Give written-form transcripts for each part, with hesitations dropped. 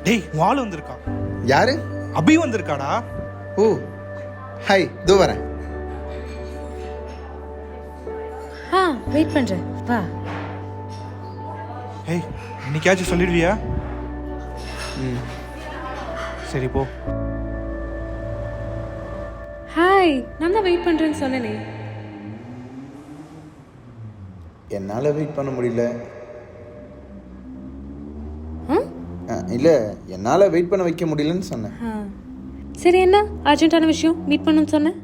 டேய் உன் ஆள் வந்திருக்கான். யாரு? அபி வந்திருக்காடா. ஓ ஹாய், இதோ வரேன். வெயிட் பண்றேன், வா. ஏய் இன்னைக்காச்சும் சொல்லிடுவியா? ம் சரி போ. ஹாய், நான் தான் வெயிட் பண்றேன்னு சொன்னேனே. என்னால் வெயிட் பண்ண முடியல. ம்? இல்லை, என்னால் வெயிட் பண்ண வைக்க முடியலன்னு சொன்னேன். சரி, என்ன அர்ஜென்ட்டான விஷயம் மீட் பண்ணணும்னு சொன்னேன்?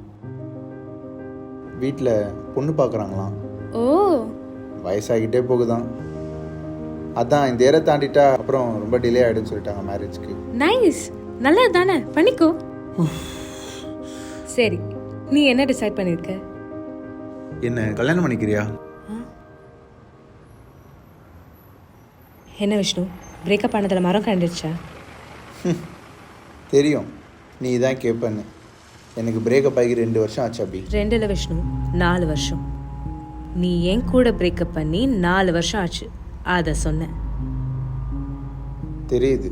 வீட்டில் பொண்ணு பார்க்குறாங்களாம். ஓ, வயசாகிட்டே போகுதான். அதான் இந்த ஏரை தாண்டிட்டா அப்புறம் ரொம்ப டிலே ஆகிடுன்னு சொல்லிட்டாங்க மேரேஜ்க்கு. நைஸ், நல்லது தானே, பண்ணிக்கோ. சரி, நீ என்ன டிசைட் பண்ணியிருக்க? என்ன கல்யாணம் பண்ணிக்கிறியா? என்ன விஷ்ணு, பிரேக்கப் ஆனதில் மரம் கண்டுடுச்சா? தெரியும், நீ தான் கேட்பேன்னு. எனக்கு பிரேக்கப் ஆகி 2 வருஷம் ஆச்சு அபி. 2 இல்லை விஷ்ணு, 4 வருஷம். நீ என் கூட பிரேக்கப் பண்ணி 4 வருஷம் ஆச்சு, அதை சொன்னேன். தெரியுது.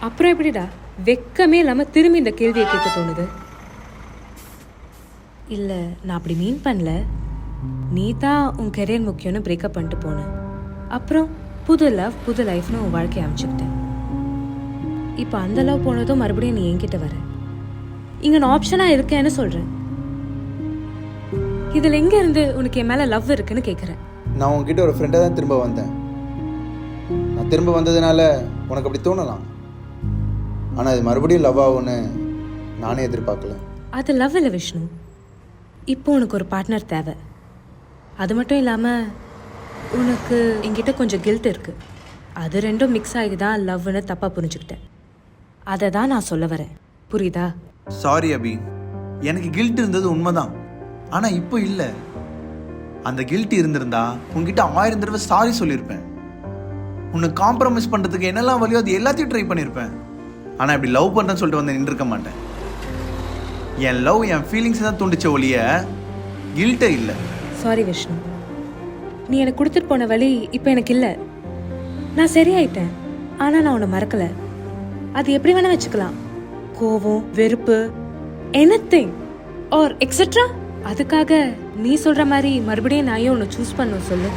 அப்புறம் எப்படிடா வெக்கமே இல்லாமல் திரும்பி இந்த கேள்வியை கேட்க தோணுது? இல்லை, நான் அப்படி மீன் பண்ணல. நீ தான் உன் கெரியர் முக்கியம்னு பிரேக்கப் பண்ணிட்டு போன. அப்புறம் புது லவ் புது லைஃப்னு உன் வாழ்க்கையை அமைச்சுக்கிட்டேன். இப்போ அந்த லவ் போனதும் மறுபடியும் நீ என்கிட்ட வர. இங்கே நான் ஆப்ஷனாக இருக்கேன்னு சொல்கிறேன். இதில் எங்கே இருந்து உனக்கு என் மேலே லவ் இருக்குன்னு கேட்குறேன். நான் உன்கிட்ட ஒரு ஃப்ரெண்டாக தான் திரும்ப வந்தேன். நான் திரும்ப வந்ததுனால உனக்கு அப்படி தோணலாம். ஆனால் அது மறுபடியும் லவ் ஆகும்னு நானே எதிர்பார்க்கல. அது லவ் இல்லை விஷ்ணு. இப்போ உனக்கு ஒரு பார்ட்னர் தேவை. அது மட்டும் இல்லாமல் உனக்கு என்கிட்ட கொஞ்சம் கில்ட் இருக்குது. அது ரெண்டும் மிக்ஸ் ஆகி தான் லவ்னு தப்பாக புரிஞ்சுக்கிட்டேன். அதை தான் நான் சொல்ல வரேன், புரியுதா? சாரி அபி, எனக்கு கில்ட் இருந்தது உண்மைதான். ஆனால் இப்போ இல்லை. அந்த கில்ட் இருந்திருந்தா உங்ககிட்ட 1000 தடவை சாரி சொல்லியிருப்பேன். உன்னை காம்ப்ரமைஸ் பண்ணுறதுக்கு என்னெல்லாம் வழியோ அது எல்லாத்தையும் ட்ரை பண்ணியிருப்பேன். ஆனால் இப்படி லவ் பண்ணுறேன்னு சொல்லிட்டு வந்து நின்றுருக்க மாட்டேன். என் லவ் என் ஃபீலிங்ஸ் தான் தூண்டிச்ச ஒழிய கில்ட்டே இல்லை. சாரி விஷ்ணு, நீ எனக்கு கொடுத்துட்டு போன வழி இப்போ எனக்கு இல்லை. நான் சரியாயிட்டேன், ஆனால் நான் உன்னை மறக்கலை. அது எப்படி வேணா வச்சுக்கலாம். கோவம், வெறுப்பு, எனிதிங் ஆர் எக்ஸெட்ரா. அதுக்காக நீ சொல்கிற மாதிரி மறுபடியும் நான் ஏன் உன்னை சூஸ் பண்ணணும் சொல்லு?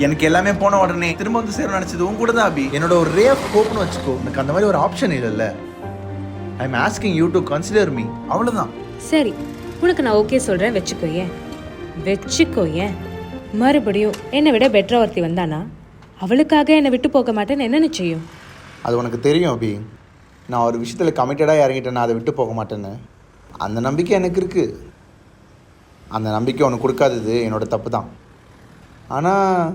எனக்கு எல்லாமே போன உடனே திரும்ப வந்து சேர நினச்சது உன் கூட தான் அபி. என்னோட ஒரு ரே ஆஃப் ஹோப்னு வச்சுக்கோ. எனக்கு அந்த மாதிரி ஒரு ஆப்ஷன் இல்லைல்ல. I am asking you to consider me, அவ்வளோதான். சரி, உனக்கு நான் ஓகே சொல்கிறேன், வச்சுக்கோ ஏன். மறுபடியும் என்னை விட பெட்டரா ஒருத்தி வந்தானா அவளுக்காக என்னை விட்டு போக மாட்டேன்னு என்ன நிச்சயம்? அது உனக்கு தெரியும் அபி. நான் ஒரு விஷயத்தில் கமிட்டடாக இறங்கிட்டேன், நான் அதை விட்டு போக மாட்டேன்னு. அந்த நம்பிக்கை எனக்கு இருக்குது. அந்த நம்பிக்கை உனக்கு கொடுக்காதது என்னோட தப்பு தான். ஆனால்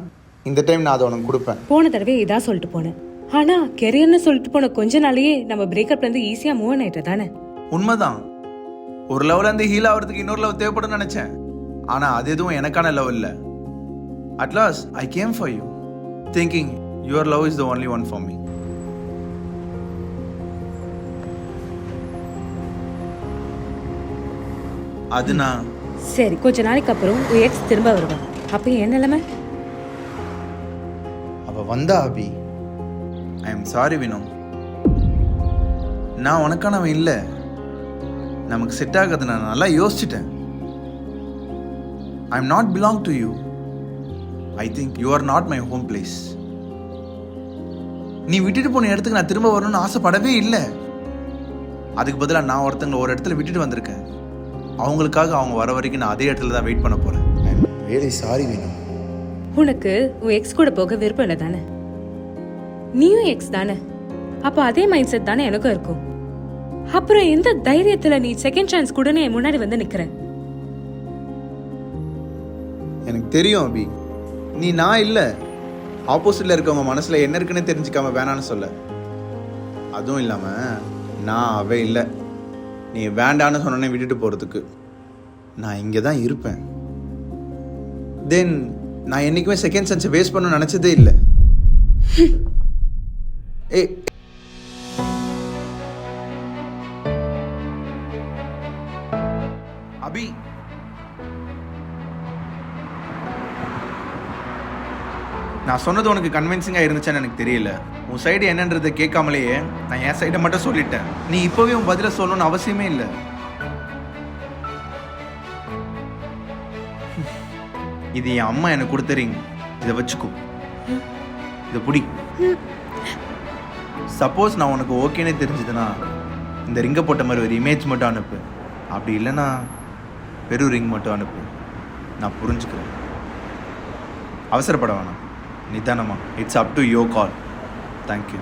இந்த டைம் நான் அதை உனக்கு கொடுப்பேன். போன தடவை இதான் சொல்லிட்டு போனேன். ஆனால் கெரியர்னு சொல்லிட்டு போன கொஞ்ச நாளையே நம்ம பிரேக்கப்லேருந்து ஈஸியாக மூவ் ஆகிட்ட தானே? உண்மைதான். ஒரு லெவலேருந்து ஹீல் ஆகிறதுக்கு இன்னொரு லவ் தேவைப்படும்னு நினச்சேன். ஆனால் அது எதுவும் எனக்கான லவ் இல்லை. At last, I came for you, thinking your love is the only one for me. அது நான். சரி, கொஞ்ச நாளைக்கு அப்புறம் உன் எக்ஸ் திரும்ப வருவான். அப்போ என் நிலைமை? அவள் வந்தா Abhi. I am sorry Vino. நான் உனக்கானவன் இல்லை. நமக்கு செட் ஆகாது. நான் நல்லா யோசிச்சிட்டேன். I am not belong to you. I think you are not my home place. நீ விட்டுட்டு போன இடத்துக்கு நான் திரும்ப வரணும்னு ஆசைப்படவே இல்லை. அதுக்கு பதிலாக நான் ஒருத்தங்களை ஒரு இடத்துல விட்டுட்டு வந்திருக்கேன். அவங்களுக்காக அவங்க வர வரைக்கும் நான் அதே இடத்துல தான் வெயிட் பண்ண போகிறேன். ஐ எம் ரியலி சாரி வேணும். உனக்கு உன் எக்ஸ் கூட போக விருப்பம் இல்லை தானே? நீயும் எக்ஸ் தானே? அப்போ அதே மைண்ட் செட் தானே எனக்கும் இருக்கும். அப்புறம் எந்த தைரியத்தில் நீ செகண்ட் சான்ஸ் கூடனே முன்னாடி வந்து நிற்கிற? எனக்கு தெரியும் அபி, நீ நான் இல்லை, ஆப்போசிட்டில் இருக்கவங்க மனசில் என்ன இருக்குன்னு தெரிஞ்சுக்காம வேணான்னு சொல்ல. அதுவும் இல்லாமல் நான் அவே இல்லை. நீ வேண்டான்னு சொன்னோன்னே விட்டுட்டு போகிறதுக்கு நான் இங்கே தான் இருப்பேன். தென் நான் என்றைக்குமே செகண்ட் சான்ஸை வேஸ்ட் பண்ண நினச்சதே இல்லை. ஏ அபி, நான் சொன்னது உனக்கு கன்வின்சிங்காக இருந்துச்சான்னு எனக்கு தெரியல. உன் சைடு என்னன்றதை கேட்காமலேயே நான் என் சைடை மட்டும் சொல்லிட்டேன். நீ இப்போவே உன் பதிலை சொல்லணும்னு அவசியமே இல்லை. இது என் அம்மா எனக்கு கொடுத்த ரிங். இதை வச்சுக்கோ. இதை புடி. சப்போஸ் நான் உனக்கு ஓகேனே தெரிஞ்சதுன்னா இந்த ரிங்கை போட்ட மாதிரி ஒரு இமேஜ் மட்டும் அனுப்பு. அப்படி இல்லைன்னா வெறும் ரிங் மட்டும் அனுப்பு. நான் புரிஞ்சுக்கிறேன். அவசரப்பட வேணாம், நிதானமா. It's up to your call. Thank you.